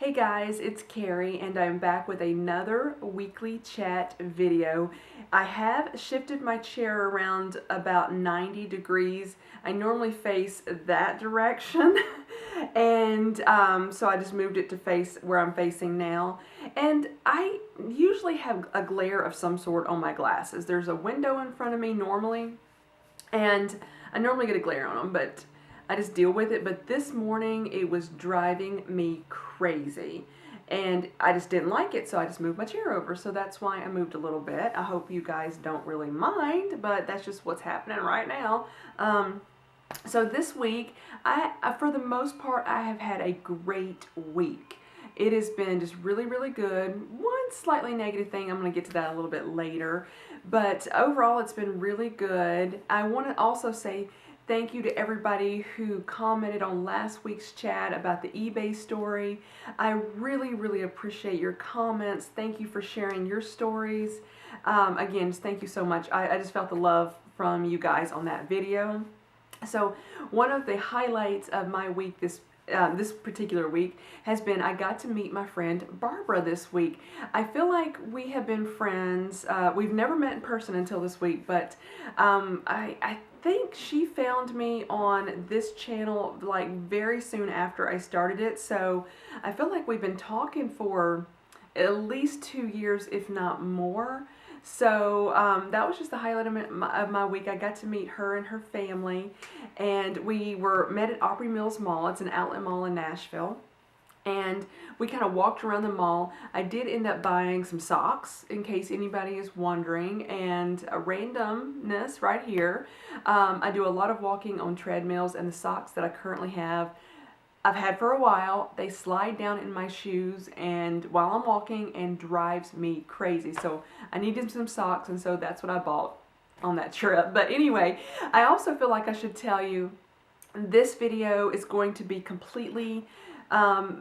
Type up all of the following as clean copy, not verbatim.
Hey guys, it's Karrie and I'm back with another weekly chat video. I have shifted my chair around about 90 degrees. I normally face that direction and so I just moved it to face where I'm facing now. And I usually have a glare of some sort on my glasses. There's a window in front of me normally and I normally get a glare on them, but I just deal with it. But this morning it was driving me crazy and I just didn't like it, so I just moved my chair over. So that's why I moved a little bit. I hope you guys don't really mind, but that's just what's happening right now. So this week, for the most part, I have had a great week. It has been just really, really good. One slightly negative thing, I'm going to get to that a little bit later. But overall, it's been really good. I want to also say thank you to everybody who commented on last week's chat about the eBay story. I really, really appreciate your comments. Thank you for sharing your stories. Again, just thank you so much. I just felt the love from you guys on that video. So one of the highlights of my week this particular week has been I got to meet my friend Barbara this week. I feel like we have been friends. We've never met in person until this week, but I think she found me on this channel like very soon after I started it. So I feel like we've been talking for at least 2 years, if not more. So that was just the highlight of my week. I got to meet her and her family, and we met at Opry Mills Mall. It's an outlet mall in Nashville. And we kind of walked around the mall. I did end up buying some socks, in case anybody is wondering, and a randomness right here. I do a lot of walking on treadmills, and the socks that I currently have I've had for a while. They slide down in my shoes and while I'm walking and drives me crazy. So I needed some socks, and so that's what I bought on that trip. But anyway, I also feel like I should tell you this video is going to be completely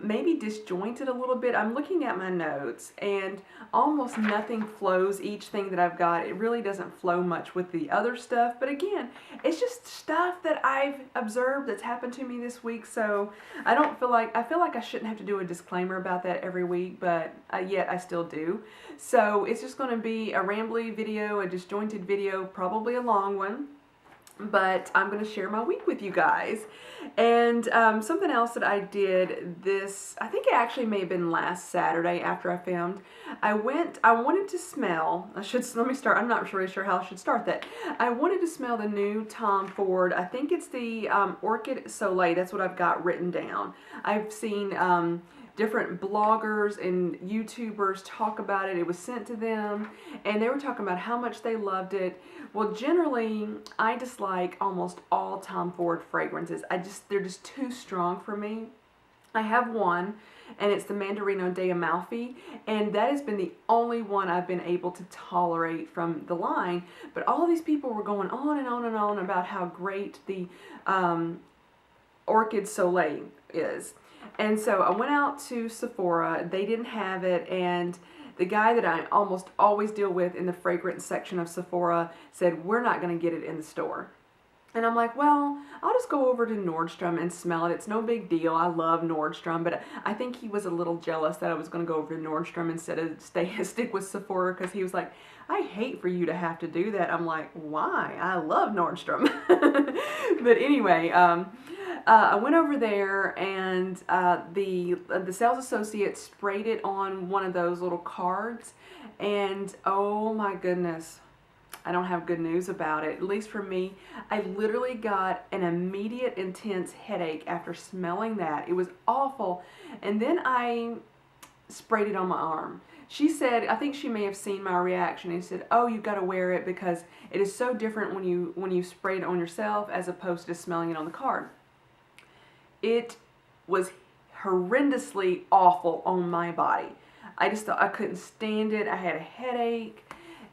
maybe disjointed a little bit. I'm looking at my notes and almost nothing flows. Each thing that I've got, it really doesn't flow much with the other stuff. But again, it's just stuff that I've observed that's happened to me this week. So I feel like I shouldn't have to do a disclaimer about that every week, but yet I still do. So it's just going to be a rambly video, a disjointed video, probably a long one. But I'm going to share my week with you guys. And something else that I did I think it actually may have been last Saturday after I filmed. I wanted to smell, let me start, I'm not really sure how I should start that. I wanted to smell the new Tom Ford, I think it's the Orchid Soleil, that's what I've got written down. I've seen different bloggers and YouTubers talk about it. It was sent to them, and they were talking about how much they loved it. Well, generally, I dislike almost all Tom Ford fragrances. They're just too strong for me. I have one, and it's the Mandarino de Amalfi, and that has been the only one I've been able to tolerate from the line. But all these people were going on and on and on about how great the Orchid Soleil is. And so I went out to Sephora. They didn't have it, and the guy that I almost always deal with in the fragrance section of Sephora said, we're not going to get it in the store. And I'm like, well, I'll just go over to Nordstrom and smell it. It's no big deal. I love Nordstrom, but I think he was a little jealous that I was going to go over to Nordstrom instead of stick with Sephora, because he was like, I hate for you to have to do that. I'm like, why? I love Nordstrom. But anyway, I went over there, and the sales associate sprayed it on one of those little cards, and oh my goodness, I don't have good news about it. At least for me, I literally got an immediate intense headache after smelling that. It was awful. And then I sprayed it on my arm. She said, I think she may have seen my reaction, and said, oh, you've got to wear it because it is so different when you spray it on yourself as opposed to smelling it on the card. It was horrendously awful on my body. I just thought I couldn't stand it. I had a headache.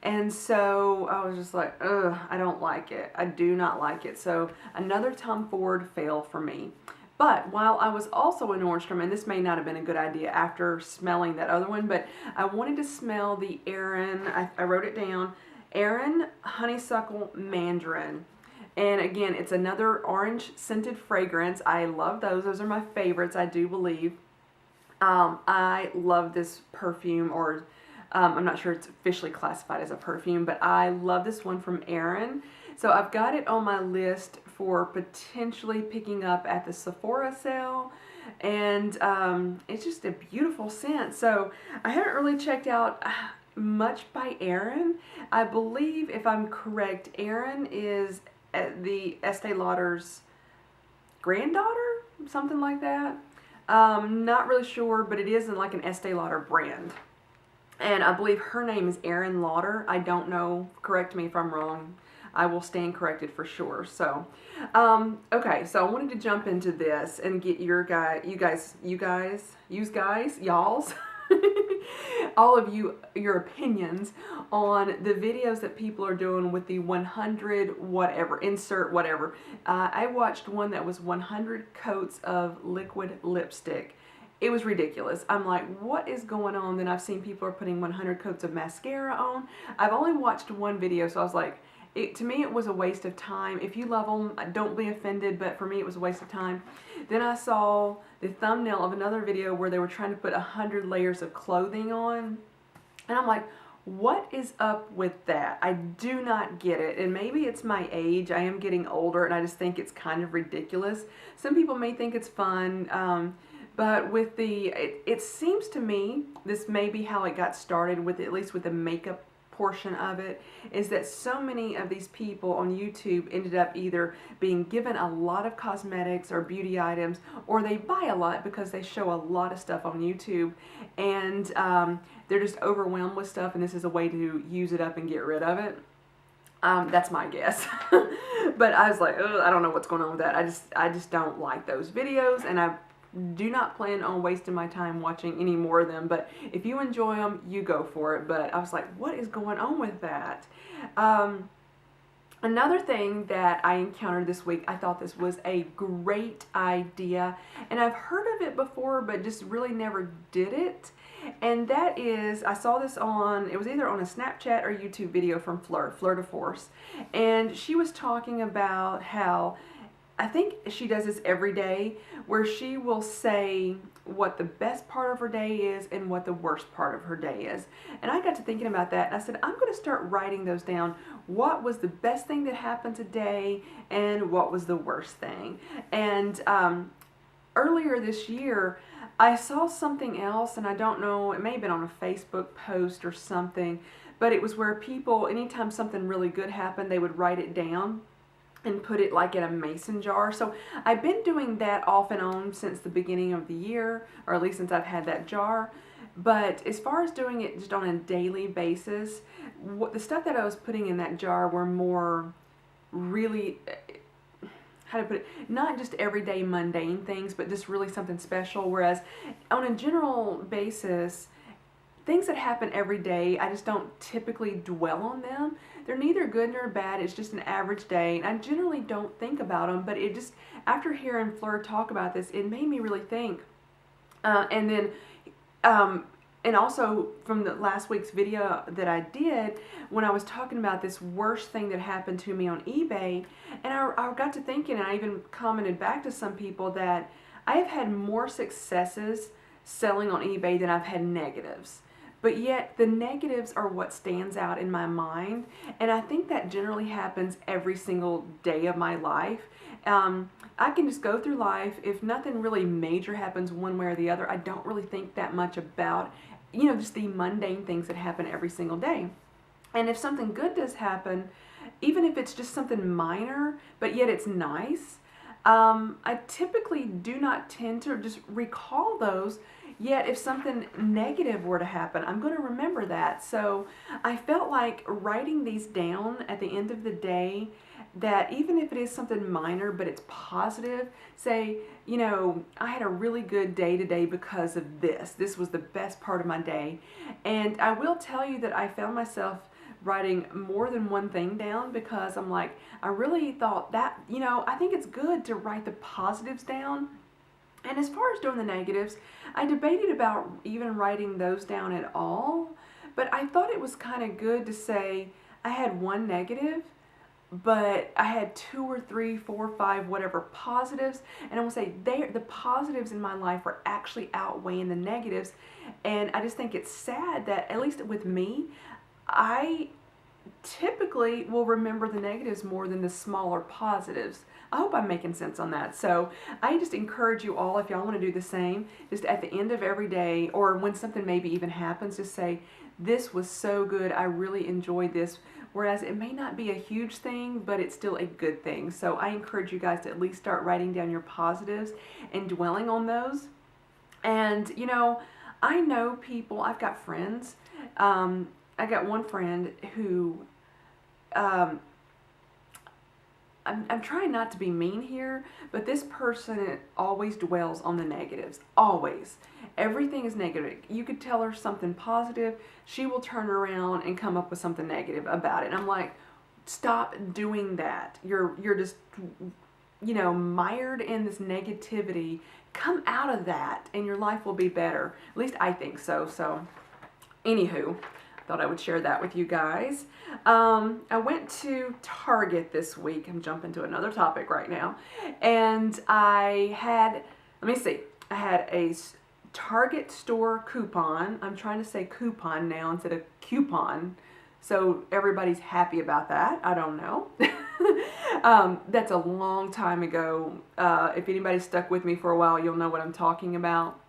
And so I was just like, ugh, I don't like it. I do not like it. So another Tom Ford fail for me. But while I was also in Nordstrom, and this may not have been a good idea after smelling that other one, but I wanted to smell the Erin, I wrote it down, Erin Honeysuckle Mandarin. And again, it's another orange scented fragrance. I love those. Those are my favorites, I do believe. I love this perfume, or I'm not sure it's officially classified as a perfume, but I love this one from Erin. So I've got it on my list for potentially picking up at the Sephora sale. And it's just a beautiful scent. So I haven't really checked out much by Erin. I believe, if I'm correct, Erin is the Estee Lauder's granddaughter, something like that. Not really sure, but it is in like an Estee Lauder brand. And I believe her name is Erin Lauder. I don't know. Correct me if I'm wrong. I will stand corrected for sure. So, okay. So I wanted to jump into this and get y'all's, all of you, your opinions on the videos that people are doing with the 100 whatever, insert whatever. I watched one that was 100 coats of liquid lipstick. It was ridiculous. I'm like, what is going on? Then I've seen people are putting 100 coats of mascara on. I've only watched one video, so I was like, to me it was a waste of time. If you love them, don't be offended, but for me it was a waste of time. Then I saw the thumbnail of another video where they were trying to put 100 layers of clothing on. And I'm like, what is up with that? I do not get it. And maybe it's my age. I am getting older and I just think it's kind of ridiculous. Some people may think it's fun. But with it seems to me, this may be how it got started, with at least with the makeup portion of it, is that so many of these people on YouTube ended up either being given a lot of cosmetics or beauty items, or they buy a lot because they show a lot of stuff on YouTube, and they're just overwhelmed with stuff, and this is a way to use it up and get rid of it. That's my guess. But I was like, I don't know what's going on with that. I just don't like those videos, and I do not plan on wasting my time watching any more of them. But if you enjoy them, you go for it. But I was like, what is going on with that? Another thing that I encountered this week, I thought this was a great idea, and I've heard of it before, but just really never did it. And that is, I saw this on, it was either on a Snapchat or YouTube video from Fleur de Force, and she was talking about how, I think she does this every day, where she will say what the best part of her day is and what the worst part of her day is. And I got to thinking about that, and I said, I'm going to start writing those down. What was the best thing that happened today, and what was the worst thing? And earlier this year, I saw something else, and I don't know, it may have been on a Facebook post or something, but it was where people, anytime something really good happened, they would write it down and put it like in a mason jar. So I've been doing that off and on since the beginning of the year, or at least since I've had that jar. But as far as doing it just on a daily basis, the stuff that I was putting in that jar were more really, how to put it, not just everyday mundane things, but just really something special. Whereas on a general basis, things that happen every day, I just don't typically dwell on them. They're neither good nor bad. It's just an average day, and I generally don't think about them. But it just, after hearing Fleur talk about this, it made me really think. And then, and also from the last week's video that I did, when I was talking about this worst thing that happened to me on eBay, and I got to thinking, and I even commented back to some people that I have had more successes selling on eBay than I've had negatives. But yet the negatives are what stands out in my mind, and I think that generally happens every single day of my life. I can just go through life. If nothing really major happens one way or the other, I don't really think that much about, just the mundane things that happen every single day. And if something good does happen, even if it's just something minor, but yet it's nice, I typically do not tend to just recall those. Yet if something negative were to happen, I'm going to remember that. So I felt like writing these down at the end of the day, that even if it is something minor, but it's positive, say, I had a really good day today because of this. This was the best part of my day. And I will tell you that I found myself writing more than one thing down, because I'm like, I really thought that, I think it's good to write the positives down. And as far as doing the negatives, I debated about even writing those down at all, but I thought it was kind of good to say I had one negative, but I had 2 or 3, 4, 5, whatever positives, and I will say the positives in my life are actually outweighing the negatives, and I just think it's sad that, at least with me, I typically will remember the negatives more than the smaller positives. I hope I'm making sense on that. So I just encourage you all, if y'all want to do the same, just at the end of every day, or when something maybe even happens, just say, this was so good, I really enjoyed this. Whereas it may not be a huge thing, but it's still a good thing. So I encourage you guys to at least start writing down your positives and dwelling on those. And, you know, I know people, I've got friends. I got one friend who, I'm trying not to be mean here, but this person always dwells on the negatives. Always. Everything is negative. You could tell her something positive, she will turn around and come up with something negative about it. And I'm like, stop doing that. You're just, you know, mired in this negativity. Come out of that and your life will be better. At least I think so. So, anywho, thought I would share that with you guys. I went to Target this week. I'm jumping to another topic right now. And I had, let me see, I had a Target store coupon. I'm trying to say coupon now instead of coupon. So everybody's happy about that. I don't know. That's a long time ago. If anybody's stuck with me for a while, you'll know what I'm talking about.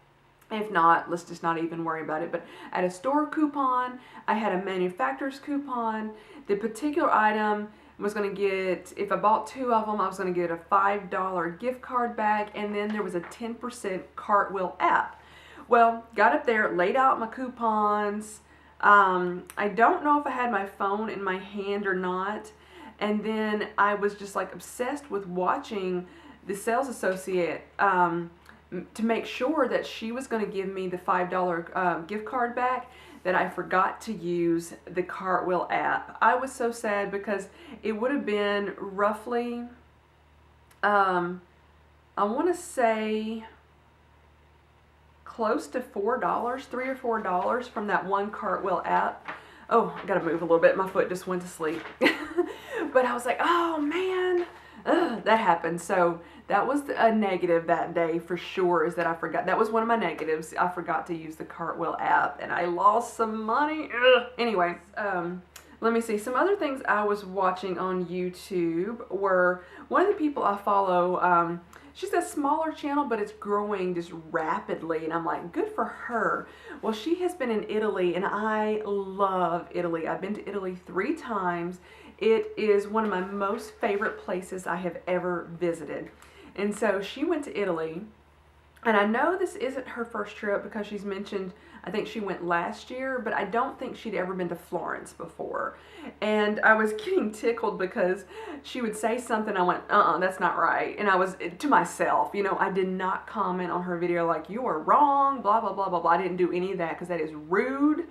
If not, let's just not even worry about it. But I had a store coupon, I had a manufacturer's coupon. The particular item was going to get, if I bought 2 of them, I was going to get a $5 gift card back, and then there was a 10% Cartwheel app. Well, got up there, laid out my coupons. I don't know if I had my phone in my hand or not. And then I was just like obsessed with watching the sales associate to make sure that she was going to give me the $5 gift card back, that I forgot to use the Cartwheel app. I was so sad because it would have been roughly, I want to say close to $4, $3 or $4 from that one Cartwheel app. Oh, I gotta move a little bit. My foot just went to sleep. But I was like, oh man. That happened. So that was a negative that day for sure, is that I forgot. That was one of my negatives. I forgot to use the Cartwheel app and I lost some money. Anyway, let me see. Some other things I was watching on YouTube were, one of the people I follow, she's a smaller channel, but it's growing just rapidly, and I'm like, good for her. Well, she has been in Italy, and I love Italy. I've been to Italy 3 times. It is one of my most favorite places I have ever visited. And so she went to Italy, and I know this isn't her first trip because she's mentioned, I think she went last year, but I don't think she'd ever been to Florence before. And I was getting tickled because she would say something, I went, that's not right. And I was, to myself, you know, I did not comment on her video like, you are wrong, blah, blah, blah, blah, blah. I didn't do any of that because that is rude.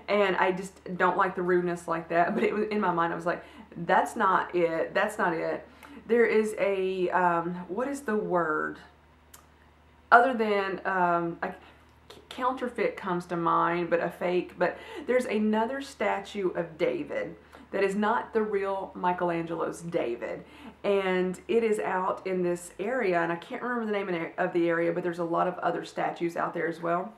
And I just don't like the rudeness like that. But it was, in my mind, I was like, that's not it. That's not it. There is a, what is the word? Other than, counterfeit comes to mind, but a fake. But there's another statue of David that is not the real Michelangelo's David. And it is out in this area, and I can't remember the name of the area, but there's a lot of other statues out there as well.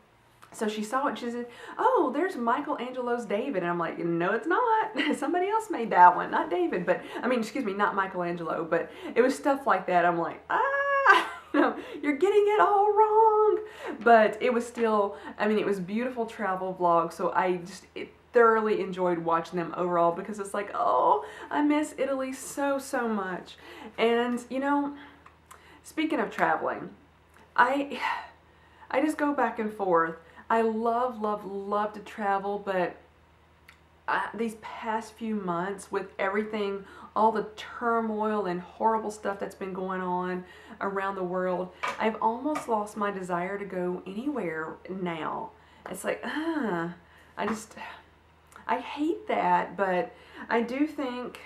So she saw it and she said, oh, there's Michelangelo's David. And I'm like, no, it's not. Somebody else made that one, not David. But, I mean, excuse me, not Michelangelo. But it was stuff like that. I'm like, you know, you're getting it all wrong. But it was still, I mean, it was beautiful travel vlog. So I just thoroughly enjoyed watching them overall because it's like, oh, I miss Italy so, so much. And, you know, speaking of traveling, I just go back and forth. I love, love, love to travel, but these past few months with everything, all the turmoil and horrible stuff that's been going on around the world, I've almost lost my desire to go anywhere now. It's like, I hate that, but I do think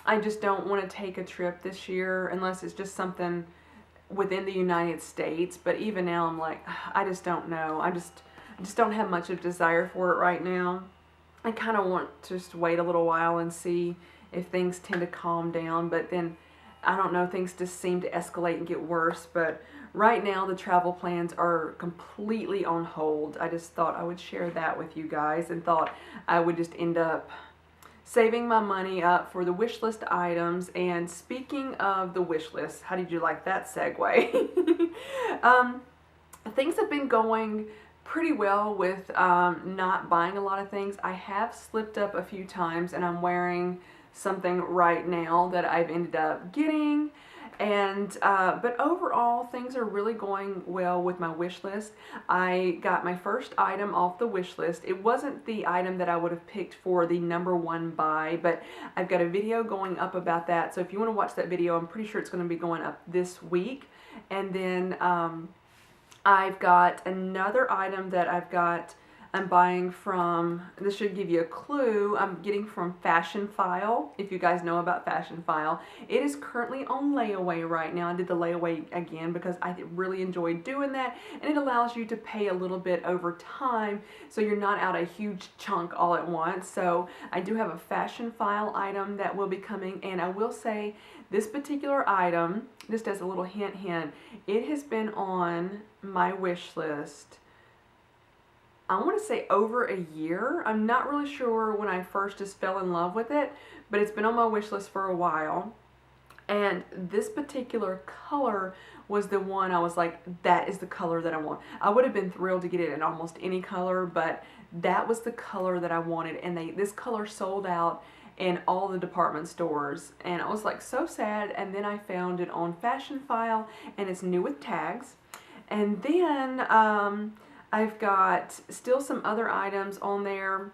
I just don't want to take a trip this year unless it's just something within the United States. But even now I'm like, I just don't know. I just don't have much of a desire for it right now. I kind of want to just wait a little while and see if things tend to calm down, but then I don't know, things just seem to escalate and get worse. But right now the travel plans are completely on hold. I just thought I would share that with you guys, and thought I would just end up saving my money up for the wish list items. And speaking of the wish list, how did you like that segue? Things have been going pretty well with not buying a lot of things. I have slipped up a few times, and I'm wearing something right now that I've ended up getting. And but overall, things are really going well with my wish list. I got my first item off the wish list. It wasn't the item that I would have picked for the #1 buy, but I've got a video going up about that. So if you want to watch that video, I'm pretty sure it's going to be going up this week. And then I've got another item that I'm buying from, this should give you a clue, I'm getting from Fashionphile, if you guys know about Fashionphile. It is currently on layaway right now. I did the layaway again because I really enjoyed doing that, and it allows you to pay a little bit over time, so you're not out a huge chunk all at once. So I do have a Fashionphile item that will be coming, and I will say this particular item, just as a little hint, it has been on my wish list, I want to say over a year. I'm not really sure when I first just fell in love with it, but it's been on my wish list for a while. And this particular color was the one I was like, that is the color that I want. I would have been thrilled to get it in almost any color, but that was the color that I wanted. And this color sold out in all the department stores, and I was like so sad. And then I found it on Fashionphile, and it's new with tags. And then I've got still some other items on there.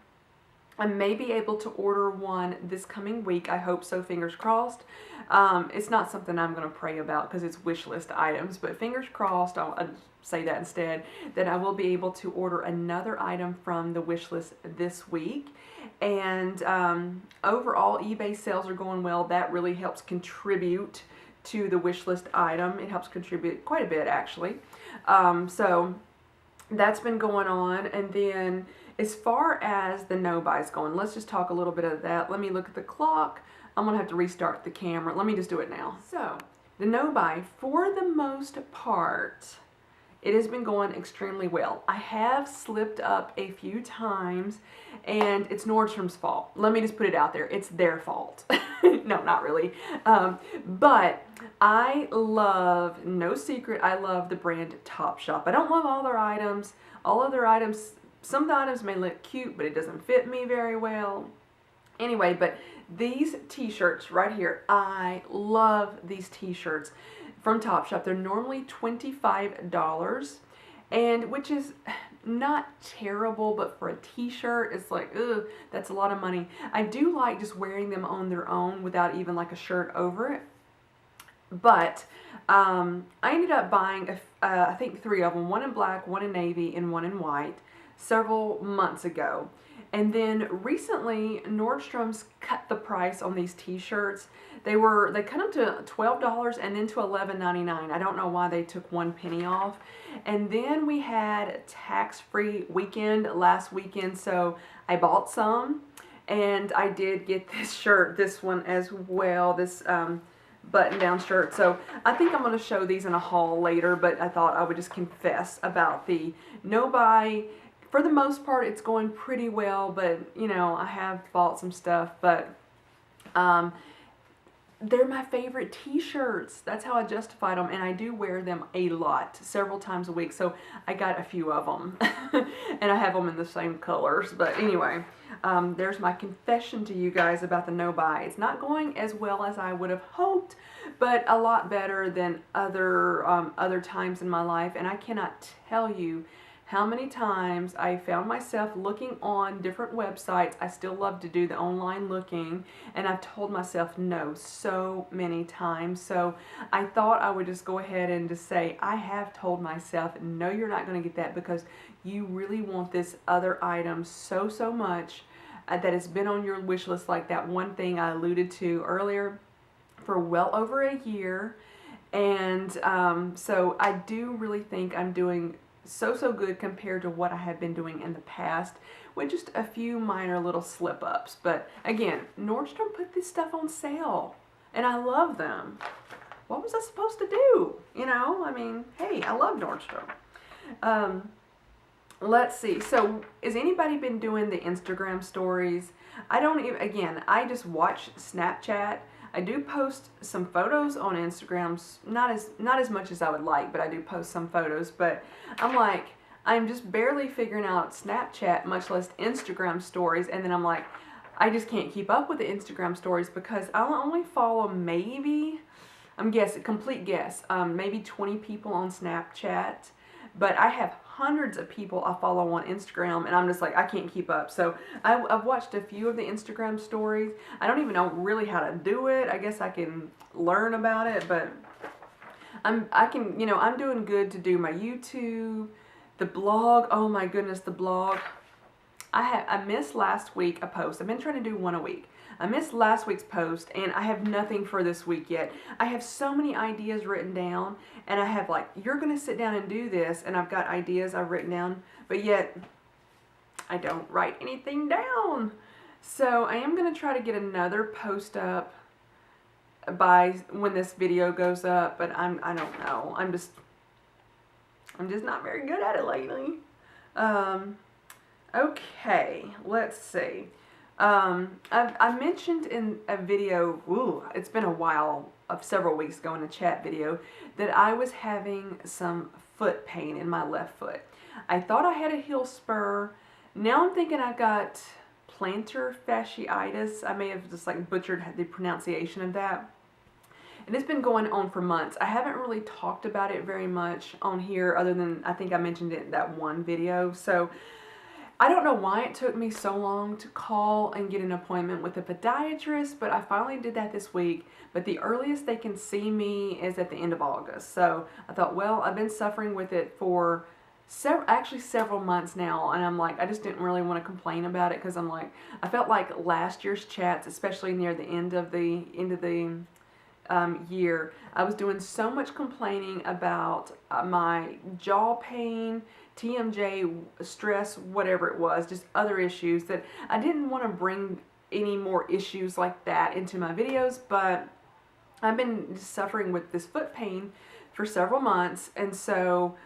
I may be able to order one this coming week. I hope so, fingers crossed. It's not something I'm going to pray about because it's wish list items, but fingers crossed, I'll say that instead, that I will be able to order another item from the wish list this week. And overall, eBay sales are going well. That really helps contribute to the wish list item. It helps contribute quite a bit, actually. So that's been going on. And then as far as the no buys going, let's just talk a little bit of that. Let me look at the clock. I'm gonna have to restart the camera. Let me just do it now. So the no buy, for the most part, it has been going extremely well. I have slipped up a few times, and it's Nordstrom's fault. Let me just put it out there. It's their fault. No, not really. But I love, no secret, I love the brand Topshop. I don't love all their items. All other items, some of the items may look cute, but it doesn't fit me very well. Anyway, but these t-shirts right here, I love these t-shirts from Topshop. They're normally $25, and which is not terrible, but for a t-shirt, it's like, ugh, that's a lot of money. I do like just wearing them on their own without even like a shirt over it. But I ended up buying, I think 3 of them, one in black, one in navy, and one in white, several months ago. And then recently, Nordstrom's cut the price on these t-shirts. They cut them to $12 and then to $11.99. I don't know why they took 1 penny off. And then we had tax-free weekend last weekend, so I bought some. And I did get this shirt, this one as well, this button-down shirt. So I think I'm going to show these in a haul later, but I thought I would just confess about the no buy. For the most part, it's going pretty well, but, you know, I have bought some stuff, but they're my favorite t-shirts. That's how I justified them, and I do wear them a lot, several times a week, so I got a few of them, and I have them in the same colors. But anyway, there's my confession to you guys about the no buy. It's not going as well as I would have hoped, but a lot better than other times in my life, and I cannot tell you how many times I found myself looking on different websites. I still love to do the online looking, and I've told myself no so many times. So I thought I would just go ahead and just say, I have told myself, no, you're not going to get that because you really want this other item so much that has been on your wish list, like that one thing I alluded to earlier, for well over a year. And so I do really think I'm doing so good compared to what I have been doing in the past, with just a few minor little slip ups. But again, Nordstrom put this stuff on sale and I love them. What was I supposed to do? You know, I mean, hey, I love Nordstrom. Let's see. So, has anybody been doing the Instagram stories? I don't even, again, I just watch Snapchat. I do post some photos on Instagram, not as much as I would like, but I do post some photos. But I'm like, I'm just barely figuring out Snapchat, much less Instagram stories. And then I'm like, I just can't keep up with the Instagram stories because I'll only follow maybe, I'm guessing, complete guess, maybe 20 people on Snapchat. But I have hundreds of people I follow on Instagram, and I'm just like, I can't keep up. So I've watched a few of the Instagram stories. I don't even know really how to do it. I guess I can learn about it, but I'm doing good to do my YouTube, the blog. Oh my goodness, the blog. I missed last week a post. I've been trying to do one a week. I missed last week's post and I have nothing for this week yet. I have so many ideas written down and I have like, you're going to sit down and do this, and I've got ideas I've written down, but yet I don't write anything down. So I am going to try to get another post up by when this video goes up, but I don't know. I'm just not very good at it lately. Okay, let's see. I mentioned in a video, it's been a while, of several weeks ago in a chat video, that I was having some foot pain in my left foot. I thought I had a heel spur. Now I'm thinking I've got plantar fasciitis. I may have just like butchered the pronunciation of that. And it's been going on for months. I haven't really talked about it very much on here other than I think I mentioned it in that one video. So I don't know why it took me so long to call and get an appointment with a podiatrist, but I finally did that this week. But the earliest they can see me is at the end of August. So I thought, well, I've been suffering with it for several months now, and I'm like, I just didn't really want to complain about it because I'm like, I felt like last year's chats, especially near the end of the year, I was doing so much complaining about my jaw pain, TMJ, stress, whatever it was, just other issues, that I didn't want to bring any more issues like that into my videos. But I've been suffering with this foot pain for several months, and so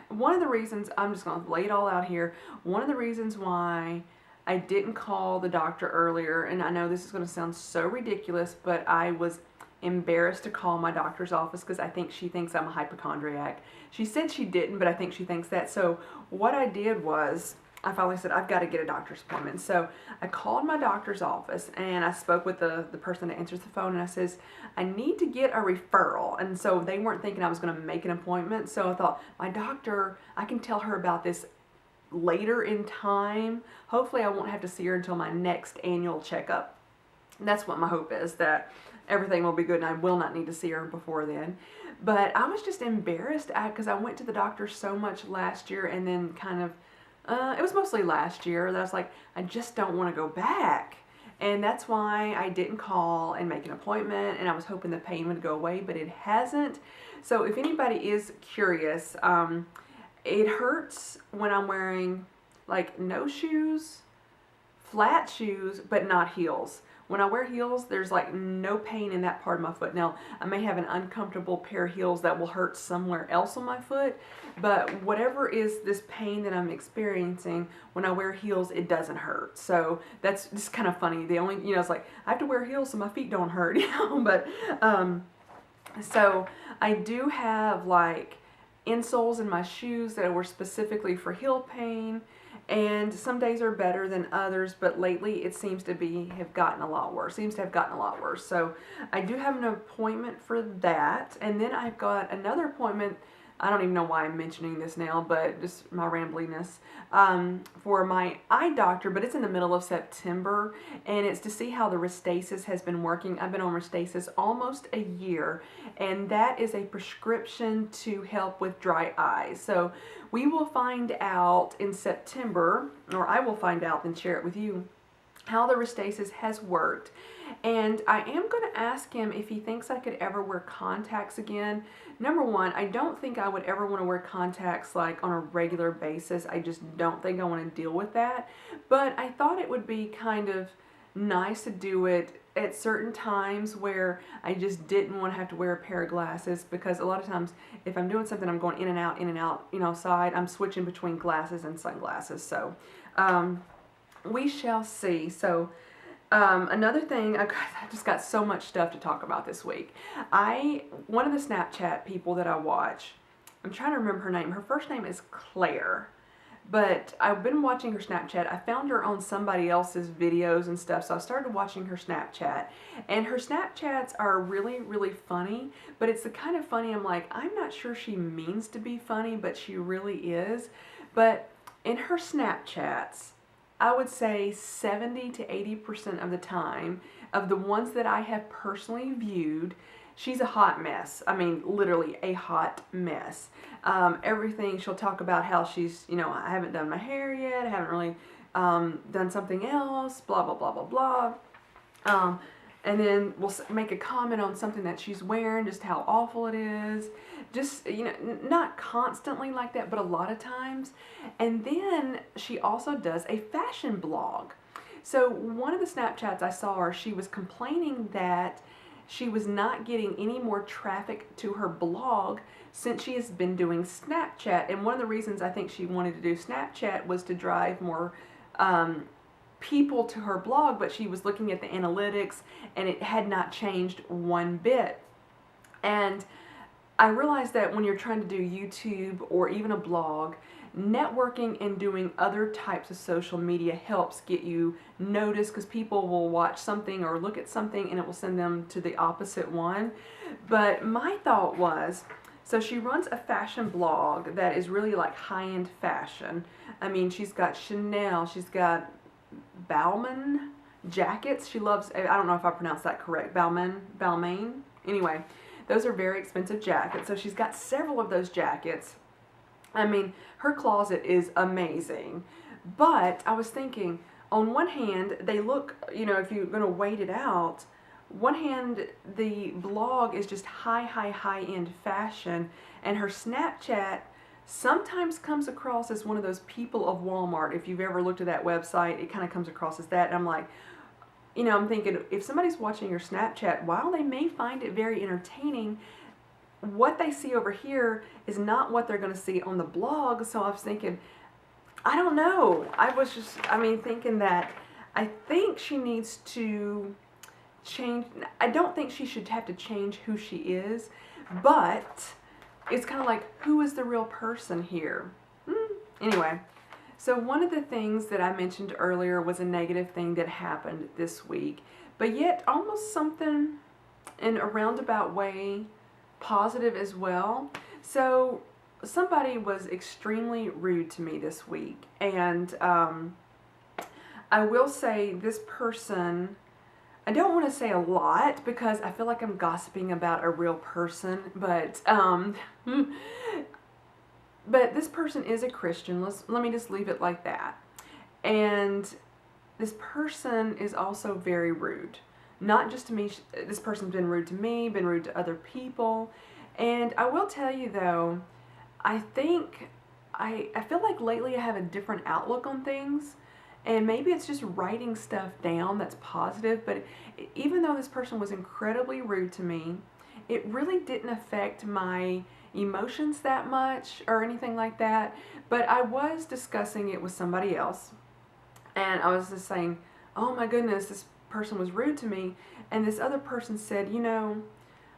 one of the reasons, I'm just going to lay it all out here, one of the reasons why I didn't call the doctor earlier, and I know this is going to sound so ridiculous, but I was embarrassed to call my doctor's office because I think she thinks I'm a hypochondriac. She said she didn't, but I think she thinks that. So what I did was, I finally said, I've got to get a doctor's appointment. So I called my doctor's office and I spoke with the person that answers the phone, and I says, I need to get a referral. And so they weren't thinking I was going to make an appointment. So I thought, my doctor, I can tell her about this later in time. Hopefully I won't have to see her until my next annual checkup. And that's what my hope is, that everything will be good and I will not need to see her before then. But I was just embarrassed because I went to the doctor so much last year, and then kind of, it was mostly last year that I was like, I just don't want to go back. And that's why I didn't call and make an appointment, and I was hoping the pain would go away, but it hasn't. So if anybody is curious, it hurts when I'm wearing like no shoes, flat shoes, but not heels. When I wear heels, there's like no pain in that part of my foot. Now, I may have an uncomfortable pair of heels that will hurt somewhere else on my foot, but whatever is this pain that I'm experiencing, when I wear heels, it doesn't hurt. So that's just kind of funny. The only, it's like, I have to wear heels so my feet don't hurt, but, so I do have like insoles in my shoes that were specifically for heel pain. And some days are better than others, but lately it seems to have gotten a lot worse. So I do have an appointment for that. And then I've got another appointment. I don't even know why I'm mentioning this now, but just my rambliness, for my eye doctor, but it's in the middle of September, and it's to see how the Restasis has been working. I've been on Restasis almost a year, and that is a prescription to help with dry eyes. So we will find out in September, or I will find out and share it with you, how the Restasis has worked. And I am going to ask him if he thinks I could ever wear contacts again. Number one, I don't think I would ever want to wear contacts like on a regular basis. I just don't think I want to deal with that. But I thought it would be kind of nice to do it at certain times where I just didn't want to have to wear a pair of glasses, because a lot of times if I'm doing something, I'm going in and out, side, I'm switching between glasses and sunglasses. So we shall see. So another thing, I just got so much stuff to talk about this week. One of the Snapchat people that I watch, I'm trying to remember her name. Her first name is Claire. But I've been watching her Snapchat. I found her on somebody else's videos and stuff, so I started watching her Snapchat. And her Snapchats are really, really funny, but it's the kind of funny I'm like, I'm not sure she means to be funny, but she really is. But in her Snapchats, I would say 70 to 80% of the time, of the ones that I have personally viewed, she's a hot mess. I mean, literally a hot mess. Everything, she'll talk about how she's, I haven't done my hair yet, I haven't really done something else, blah, blah, blah, blah, blah. And then we'll make a comment on something that she's wearing, just how awful it is. Just, not constantly like that, but a lot of times. And then she also does a fashion blog. So one of the Snapchats I saw her, she was complaining that she was not getting any more traffic to her blog since she has been doing Snapchat. And one of the reasons I think she wanted to do Snapchat was to drive more people to her blog, but she was looking at the analytics and it had not changed one bit. And I realized that when you're trying to do YouTube or even a blog, networking and doing other types of social media helps get you noticed, because people will watch something or look at something and it will send them to the opposite one. But my thought was, so she runs a fashion blog that is really like high-end fashion. I mean, she's got Chanel, she's got Balmain jackets. She loves, I don't know if I pronounced that correct, Balmain. Anyway, those are very expensive jackets. So she's got several of those jackets. I mean, her closet is amazing. But I was thinking, on one hand, they look, if you're going to wait it out, one hand, the blog is just high-end fashion, and her Snapchat sometimes comes across as one of those people of Walmart. If you've ever looked at that website, it kind of comes across as that. And I'm like, I'm thinking, if somebody's watching your Snapchat, while they may find it very entertaining, what they see over here is not what they're going to see on the blog. So I was thinking, I don't know. I was just, thinking that I think she needs to change. I don't think she should have to change who she is, but it's kind of like, who is the real person here? Anyway, so one of the things that I mentioned earlier was a negative thing that happened this week, but yet almost something in a roundabout way positive as well. So somebody was extremely rude to me this week, and I will say this person, I don't want to say a lot because I feel like I'm gossiping about a real person, but this person is a Christian. Let me just leave it like that. And this person is also very rude. Not just to me, this person's been rude to me, been rude to other people. And I will tell you though, I feel like lately I have a different outlook on things. And maybe it's just writing stuff down that's positive, but even though this person was incredibly rude to me, it really didn't affect my emotions that much or anything like that. But I was discussing it with somebody else, and I was just saying, oh my goodness, this person was rude to me. And this other person said,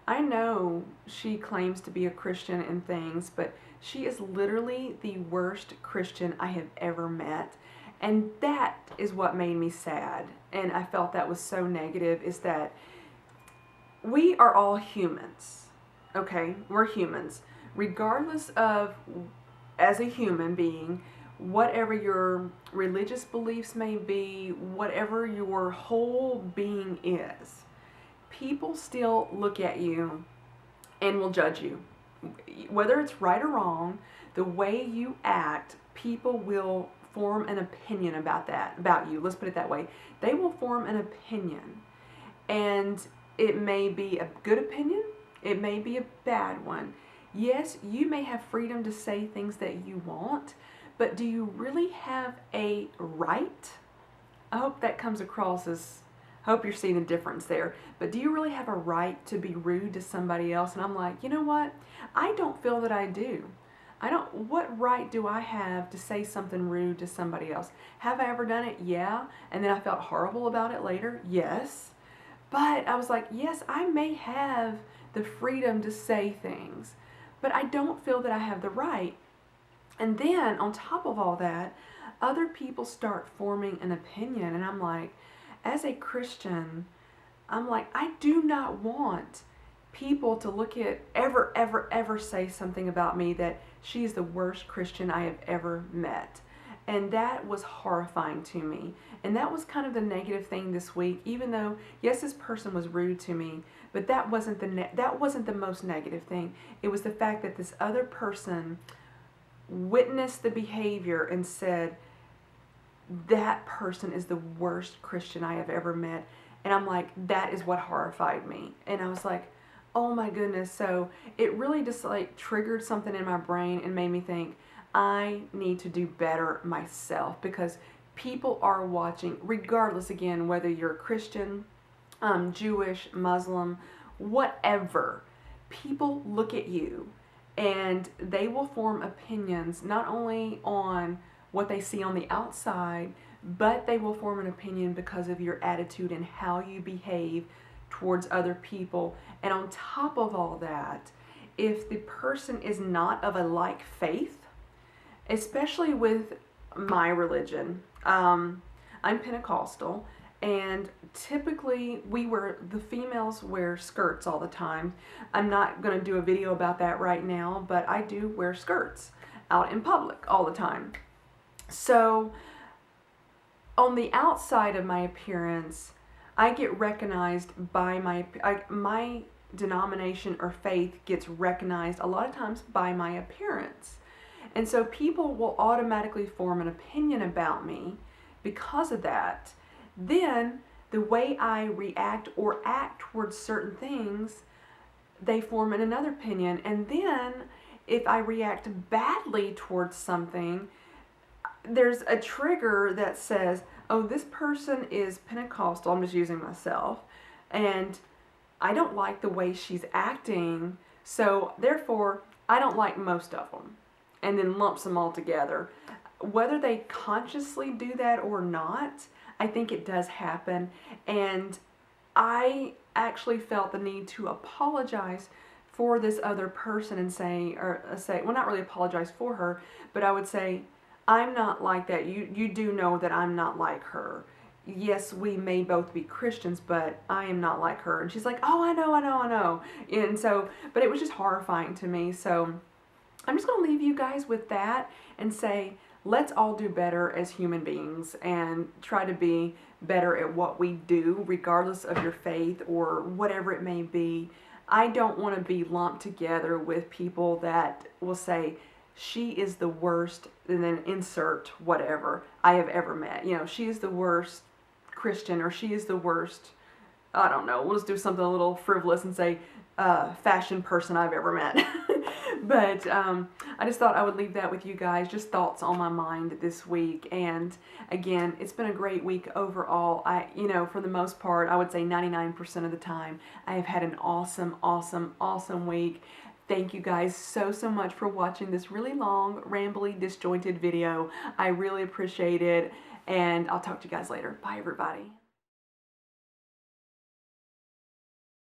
I know she claims to be a Christian and things, but she is literally the worst Christian I have ever met. And that is what made me sad. And I felt that was so negative, is that we are all humans. Okay? We're humans. Regardless of, as a human being, whatever your religious beliefs may be, whatever your whole being is, people still look at you and will judge you. Whether it's right or wrong, the way you act, people will form an opinion about you. Let's put it that way. They will form an opinion. And it may be a good opinion, it may be a bad one. Yes, you may have freedom to say things that you want, but do you really have a right? I hope that comes across as, I hope you're seeing the difference there. But do you really have a right to be rude to somebody else? And I'm like, you know what? I don't feel that I do. What right do I have to say something rude to somebody else? Have I ever done it? Yeah. And then I felt horrible about it later? Yes. But I was like, yes, I may have the freedom to say things, but I don't feel that I have the right. And then on top of all that, other people start forming an opinion, and I'm like, as a Christian, I'm like, I do not want people to look at, ever say something about me that she is the worst Christian I have ever met. And that was horrifying to me. And that was kind of the negative thing this week, even though, yes, this person was rude to me, but that wasn't the most negative thing. It was the fact that this other person witnessed the behavior and said, that person is the worst Christian I have ever met. And I'm like, that is what horrified me. And I was like, oh my goodness. So it really just like triggered something in my brain and made me think, I need to do better myself, because people are watching, regardless, again, whether you're Christian, Jewish, Muslim, whatever. People look at you and they will form opinions not only on what they see on the outside, but they will form an opinion because of your attitude and how you behave towards other people. And on top of all that, if the person is not of a like faith, especially with my religion, I'm Pentecostal, and typically the females wear skirts all the time. I'm not going to do a video about that right now, but I do wear skirts out in public all the time. So on the outside of my appearance, I get recognized by my denomination or faith gets recognized a lot of times by my appearance. And so people will automatically form an opinion about me because of that. Then the way I react or act towards certain things, they form another opinion. And then if I react badly towards something, there's a trigger that says, oh, this person is Pentecostal, I'm just using myself, and I don't like the way she's acting, so therefore I don't like most of them, and then lumps them all together. Whether they consciously do that or not, I think it does happen, and I actually felt the need to apologize for this other person and say, well, not really apologize for her, but I would say, I'm not like that. You do know that I'm not like her. Yes, we may both be Christians, but I am not like her. And she's like, oh, I know. And so, but it was just horrifying to me. So I'm just going to leave you guys with that and say, let's all do better as human beings and try to be better at what we do, regardless of your faith or whatever it may be. I don't want to be lumped together with people that will say, she is the worst, and then insert whatever I have ever met. You know, she is the worst Christian, or she is the worst, I don't know, we'll just do something a little frivolous and say, fashion person I've ever met. But I just thought I would leave that with you guys, just thoughts on my mind this week. And again, it's been a great week overall. For the most part, I would say 99% of the time, I have had an awesome week. Thank you guys so much for watching this really long, rambly, disjointed video. I really appreciate it, and I'll talk to you guys later. Bye, everybody.